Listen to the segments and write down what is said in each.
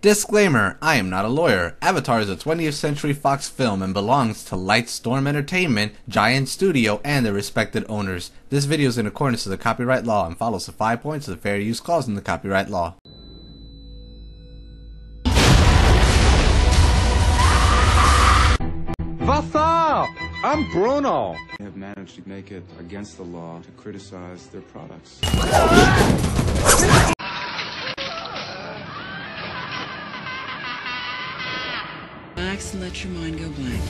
Disclaimer, I am not a lawyer. Avatar is a 20th Century Fox film and belongs to Lightstorm Entertainment, Giant Studio, and their respected owners. This video is in accordance with the copyright law and follows the 5 points of the fair use clause in the copyright law. What's up? I'm Bruno. They have managed to make it against the law to criticize their products. Relax and let your mind go blank.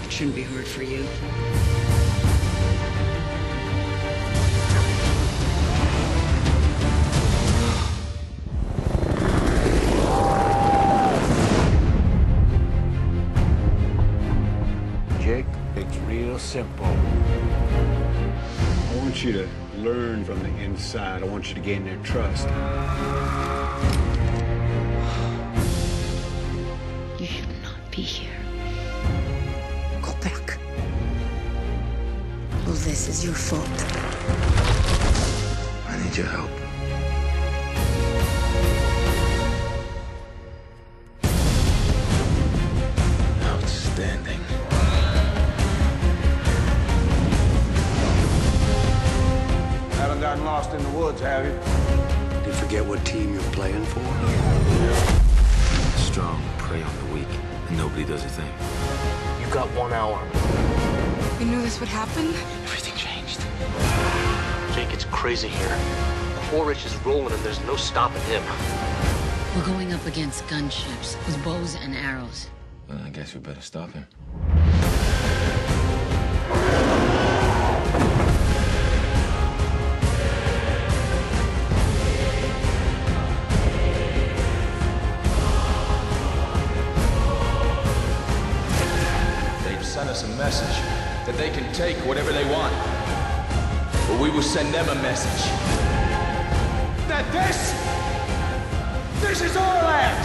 It shouldn't be hard for you. Jake, it's real simple. I want you to learn from the inside. I want you to gain their trust. You should not be here. Go back. All this is your fault. I need your help. Outstanding. Haven't gotten lost in the woods, have you? Did you forget what team you're playing for? Strong prey on the weak, and nobody does a thing. You got 1 hour. You knew this would happen? Everything changed. Jake, it's crazy here. Quaritch is rolling and there's no stopping him. We're going up against gunships with bows and arrows. Well, I guess we better stop him. They've sent us a message that they can take whatever they want. But we will send them a message that this is our land.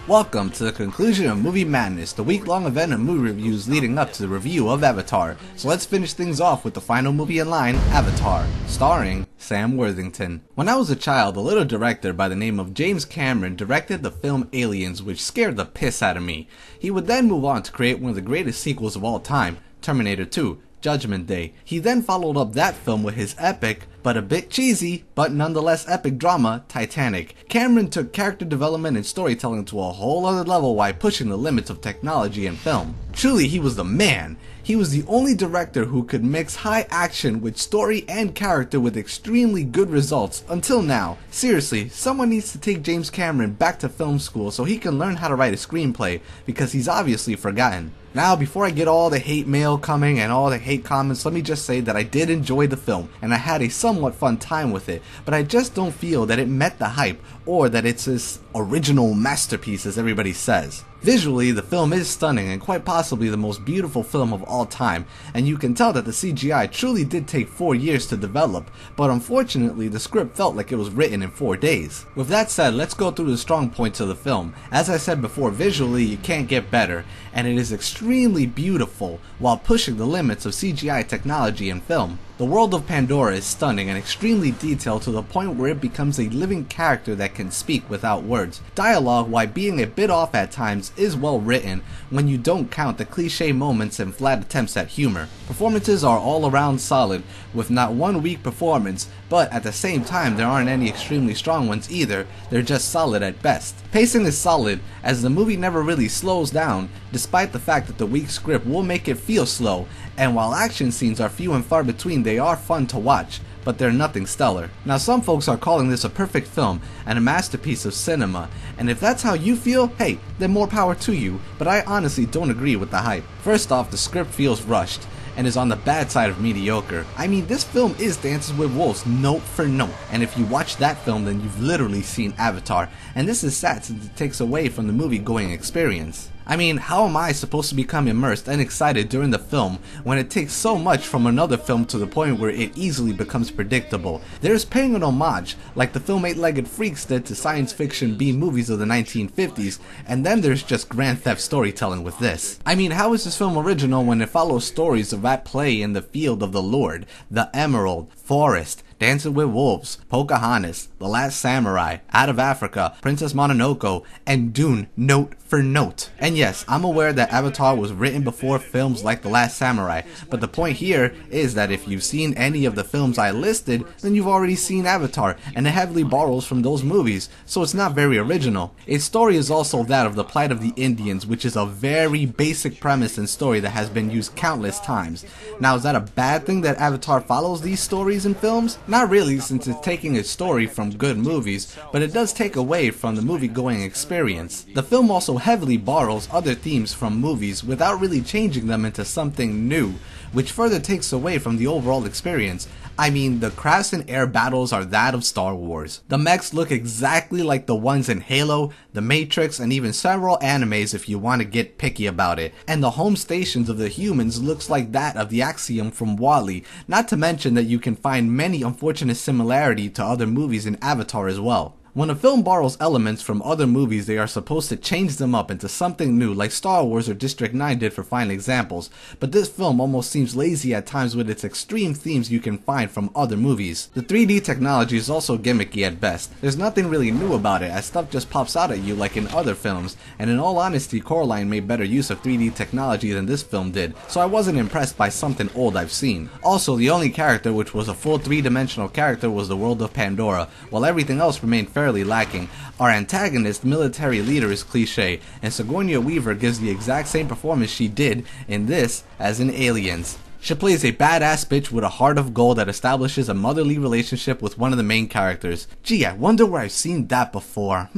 Welcome to the conclusion of Movie Madness, the week-long event of movie reviews leading up to the review of Avatar. So let's finish things off with the final movie in line, Avatar, starring Sam Worthington. When I was a child, a little director by the name of James Cameron directed the film Aliens, which scared the piss out of me. He would then move on to create one of the greatest sequels of all time, Terminator 2. Judgment Day. He then followed up that film with his epic, but a bit cheesy, but nonetheless epic drama, Titanic. Cameron took character development and storytelling to a whole other level while pushing the limits of technology and film. Truly, he was the man. He was the only director who could mix high action with story and character with extremely good results until now. Seriously, someone needs to take James Cameron back to film school so he can learn how to write a screenplay, because he's obviously forgotten. Now, before I get all the hate mail coming and all the hate comments, let me just say that I did enjoy the film and I had a somewhat fun time with it, but I just don't feel that it met the hype or that it's this original masterpiece as everybody says. Visually, the film is stunning and quite possibly the most beautiful film of all time, and you can tell that the CGI truly did take 4 years to develop, but unfortunately the script felt like it was written in 4 days. With that said, let's go through the strong points of the film. As I said before, visually you can't get better, and it is extremely beautiful while pushing the limits of CGI technology in film. The world of Pandora is stunning and extremely detailed to the point where it becomes a living character that can speak without words. Dialogue, while being a bit off at times, is well written when you don't count the cliche moments and flat attempts at humor. Performances are all around solid, with not one weak performance, but at the same time there aren't any extremely strong ones either, they're just solid at best. Pacing is solid, as the movie never really slows down, despite the fact that the weak script will make it feel slow, and while action scenes are few and far between, they are fun to watch, but they're nothing stellar. Now, some folks are calling this a perfect film and a masterpiece of cinema, and if that's how you feel, hey, then more power to you, but I honestly don't agree with the hype. First off, the script feels rushed and is on the bad side of mediocre. I mean, this film is Dances with Wolves note for note, and if you watch that film then you've literally seen Avatar, and this is sad since it takes away from the movie going experience. I mean, how am I supposed to become immersed and excited during the film when it takes so much from another film to the point where it easily becomes predictable? There's paying an homage, like the film Eight-Legged Freaks did to science fiction B-movies of the 1950s, and then there's just grand theft storytelling with this. I mean, how is this film original when it follows stories of at play in the field of the Lord, the Emerald, Forest, Dancing with Wolves, Pocahontas, The Last Samurai, Out of Africa, Princess Mononoke, and Dune note for note. And yes, I'm aware that Avatar was written before films like The Last Samurai, but the point here is that if you've seen any of the films I listed, then you've already seen Avatar, and it heavily borrows from those movies, so it's not very original. Its story is also that of the plight of the Indians, which is a very basic premise and story that has been used countless times. Now, is that a bad thing that Avatar follows these stories in films? Not really, since it's taking a story from good movies, but it does take away from the movie-going experience. The film also heavily borrows other themes from movies without really changing them into something new, which further takes away from the overall experience. I mean, the crafts and air battles are that of Star Wars. The mechs look exactly like the ones in Halo, The Matrix, and even several animes if you want to get picky about it. And the home stations of the humans looks like that of the Axiom from WALL-E, not to mention that you can find many unfortunate similarity to other movies in Avatar as well. When a film borrows elements from other movies, they are supposed to change them up into something new, like Star Wars or District 9 did for fine examples, but this film almost seems lazy at times with its extreme themes you can find from other movies. The 3D technology is also gimmicky at best. There's nothing really new about it, as stuff just pops out at you like in other films, and in all honesty, Coraline made better use of 3D technology than this film did, so I wasn't impressed by something old I've seen. Also, the only character which was a full 3-dimensional character was the world of Pandora, while everything else remained fairly lacking. Our antagonist, military leader, is cliche, and Sigourney Weaver gives the exact same performance she did in this as in Aliens. She plays a badass bitch with a heart of gold that establishes a motherly relationship with one of the main characters. Gee, I wonder where I've seen that before.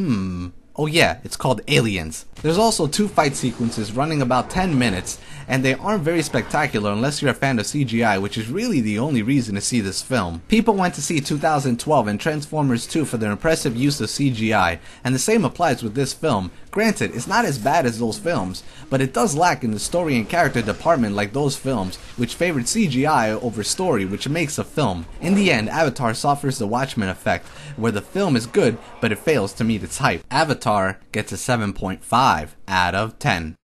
Oh yeah, it's called Aliens. There's also 2 fight sequences running about 10 minutes, and they aren't very spectacular unless you're a fan of CGI, which is really the only reason to see this film. People went to see 2012 and Transformers 2 for their impressive use of CGI, and the same applies with this film. Granted, it's not as bad as those films, but it does lack in the story and character department like those films, which favored CGI over story, which makes a film. In the end, Avatar suffers the Watchmen effect, where the film is good, but it fails to meet its hype. Avatar gets a 7.5 out of 10.